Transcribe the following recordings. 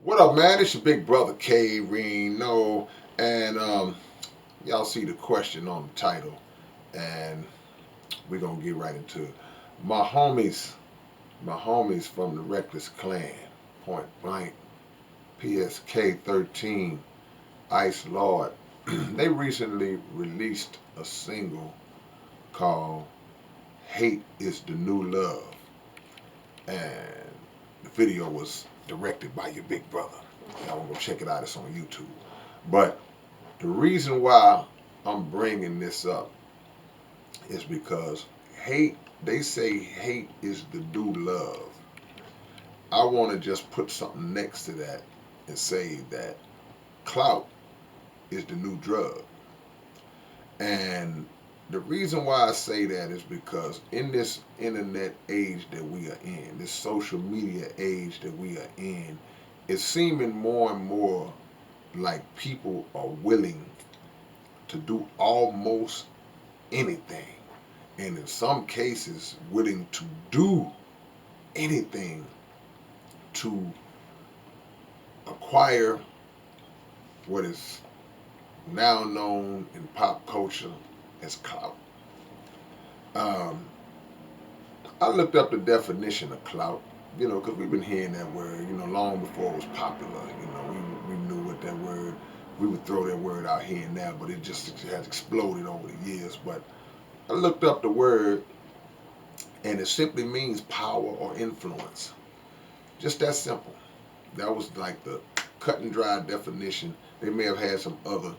What up, man? It's your big brother K-Rino, and y'all see the question on the title, and we're gonna get right into it. My homies, my homies from the Reckless Clan, Point Blank, PSK 13, Ice Lord, they recently released a single called "Hate Is the New Love," and the video was directed by your big brother. Y'all wanna go check it out? It's on YouTube, but the reason why I'm bringing this up is because hate, they say hate is the new love. I want to just put something next to that and say that clout is the new drug. And the reason why I say that is because in this internet age that we are in, this social media age that we are in, it's seeming more and more like people are willing to do almost anything, and in some cases willing to do anything to acquire what is now known in pop culture as clout. Um, I looked up the definition of clout, because we've been hearing that word, long before it was popular. We knew what that word, we would throw that word out here and there, but it just has exploded over the years. But I looked up the word, and it simply means power or influence. Just that simple. That was like the cut and dry definition. They may have had some other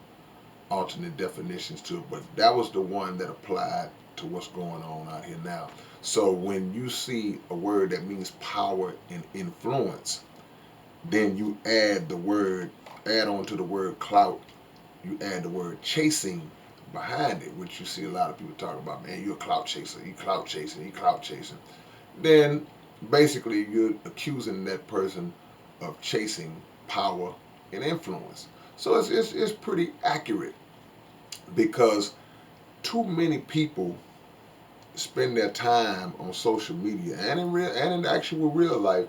alternate definitions to it, but that was the one that applied to what's going on out here now. So when you see a word that means power and influence, then you add on to the word clout, you add the word chasing behind it, which you see a lot of people talk about, man, you're a clout chaser, you clout chasing, you clout chasing. Then basically you're accusing that person of chasing power and influence. So it's pretty accurate because too many people spend their time on social media and in actual real life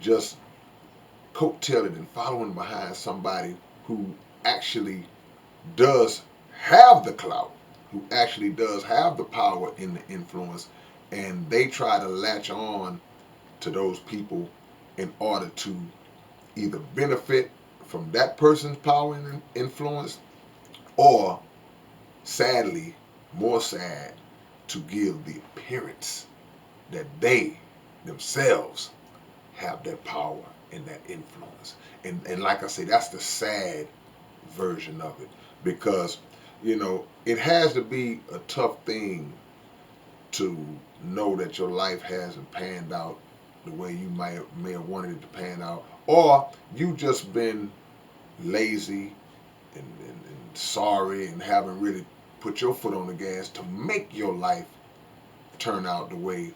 just coattailing and following behind somebody who actually does have the clout, who actually does have the power and the influence, and they try to latch on to those people in order to either benefit from that person's power and influence, or sadly, more sad, to give the appearance that they themselves have that power and that influence. And like I say, that's the sad version of it, because it has to be a tough thing to know that your life hasn't panned out the way you may have wanted it to pan out, or you just been lazy and sorry and haven't really put your foot on the gas to make your life turn out the way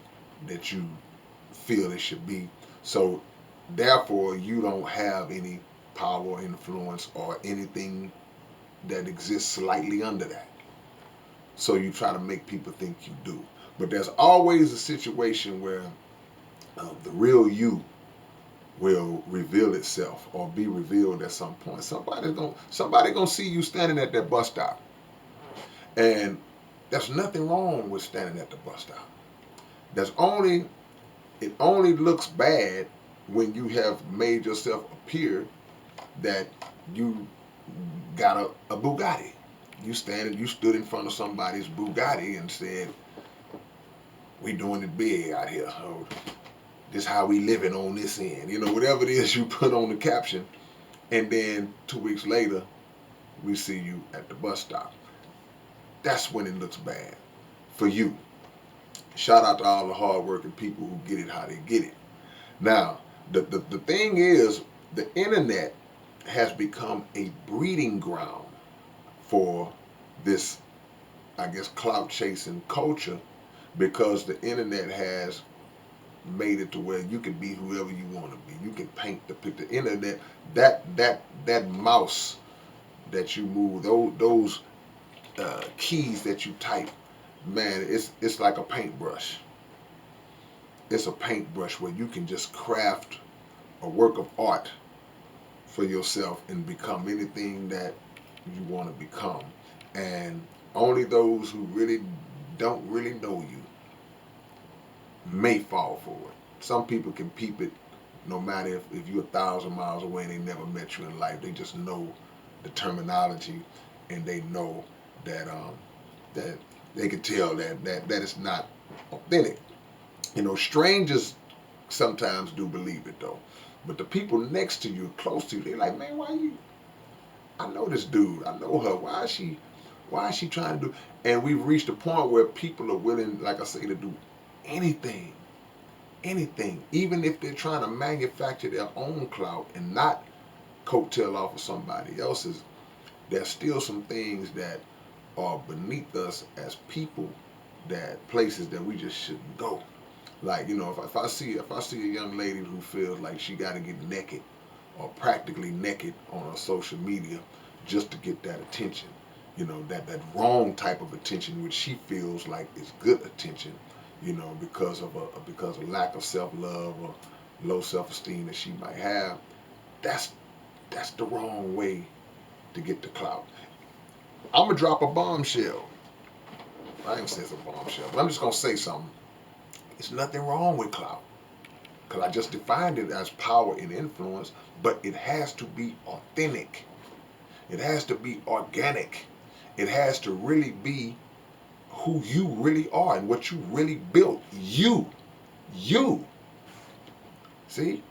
that you feel it should be. So therefore you don't have any power, influence, or anything that exists slightly under that. So you try to make people think you do. But there's always a situation where the real you will reveal itself or be revealed at some point. Somebody gonna see you standing at that bus stop, and there's nothing wrong with standing at the bus stop. There's only It only looks bad when you have made yourself appear that you got a Bugatti. You stood in front of somebody's Bugatti and said, "We doing it big out here. Oh, this how we living on this end." Whatever it is you put on the caption, and then 2 weeks later, we see you at the bus stop. That's when it looks bad for you. Shout out to all the hardworking people who get it how they get it. Now, the thing is, the internet has become a breeding ground for this, I guess, clout chasing culture, because the internet has made it to where you can be whoever you want to be. You can paint the picture. Internet, that mouse that you move, those keys that you type, man, it's like a paintbrush. It's a paintbrush where you can just craft a work of art for yourself and become anything that you want to become. And only those who really don't really know you may fall for it. Some people can peep it no matter if you're 1,000 miles away and they never met you in life. They just know the terminology and they know that that they can tell that it's not authentic. You know, strangers sometimes do believe it though. But the people next to you, close to you, they're like, man, why you I know this dude. I know her. Why is she trying to do? And we've reached a point where people are willing, like I say, to do anything, anything, even if they're trying to manufacture their own clout and not coattail off of somebody else's. There's still some things that are beneath us as people, that places that we just shouldn't go. Like, you know, if I see a young lady who feels like she got to get naked or practically naked on her social media just to get that attention, you know, that wrong type of attention, which she feels like is good attention, you know, because of lack of self love or low self esteem that she might have. That's that's the wrong way to get the clout. I'm gonna drop a bombshell. I ain't gonna say it's a bombshell, but I'm just gonna say something. It's nothing wrong with clout, because I just defined it as power and influence, but it has to be authentic. It has to be organic. It has to really be who you really are and what you really built. You. See?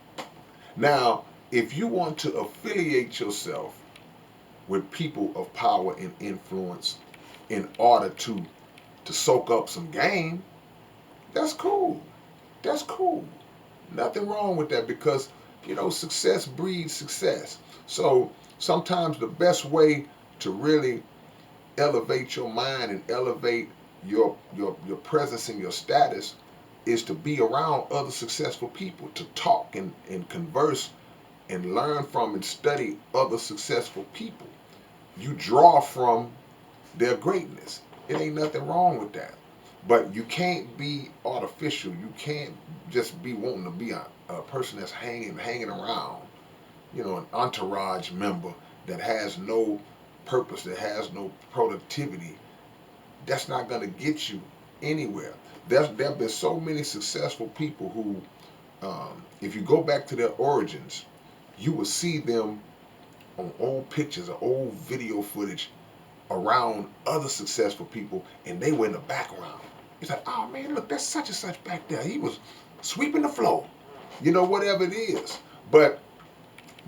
Now, if you want to affiliate yourself with people of power and influence in order to soak up some game, that's cool. That's cool. Nothing wrong with that, because you know success breeds success. So sometimes the best way to really elevate your mind and elevate your presence and your status is to be around other successful people, to talk and converse and learn from and study other successful people. You draw from their greatness. It ain't nothing wrong with that. But you can't be artificial. You can't just be wanting to be a person that's hanging around, you know, an entourage member that has no purpose, that has no productivity. That's not going to get you anywhere. There have been so many successful people who, if you go back to their origins, you will see them on old pictures or old video footage around other successful people, and they were in the background. It's like, oh man, look, that's such and such back there. He was sweeping the floor, you know, whatever it is. But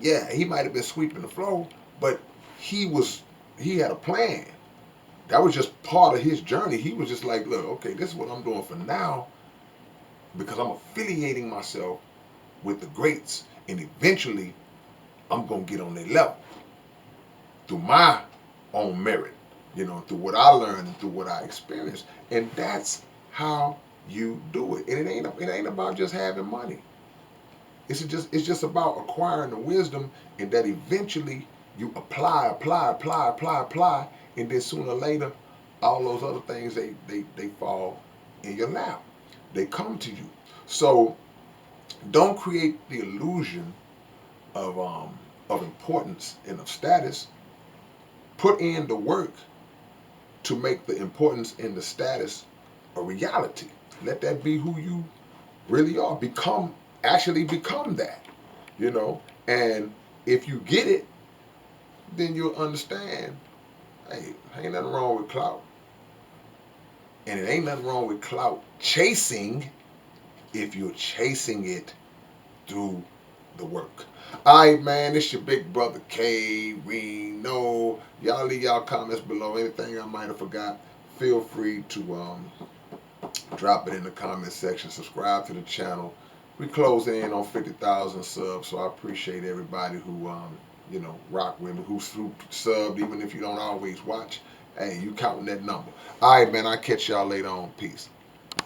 yeah, he might have been sweeping the floor, but he had a plan. That was just part of his journey. He was just like, look, okay, this is what I'm doing for now, because I'm affiliating myself with the greats, and eventually I'm gonna get on their level through my own merit, you know, through what I learned and through what I experienced. And that's how you do it. And it ain't about just having money. It's just about acquiring the wisdom, and that eventually you apply, and then sooner or later all those other things they fall in your lap. They come to you. So don't create the illusion of importance and of status. Put in the work to make the importance and the status a reality. Let that be who you really are. Actually become that, you know. And if you get it, then you'll understand, hey, ain't nothing wrong with clout. And it ain't nothing wrong with clout chasing if you're chasing it through the work. All right, man, it's your big brother K-Rino. Y'all leave y'all comments below. Anything I might have forgot, feel free to drop it in the comment section. Subscribe to the channel. We close in on 50,000 subs, so I appreciate everybody who you know, rock with me, who subbed, even if you don't always watch. Hey, you counting that number. All right, man, I'll catch y'all later on. Peace.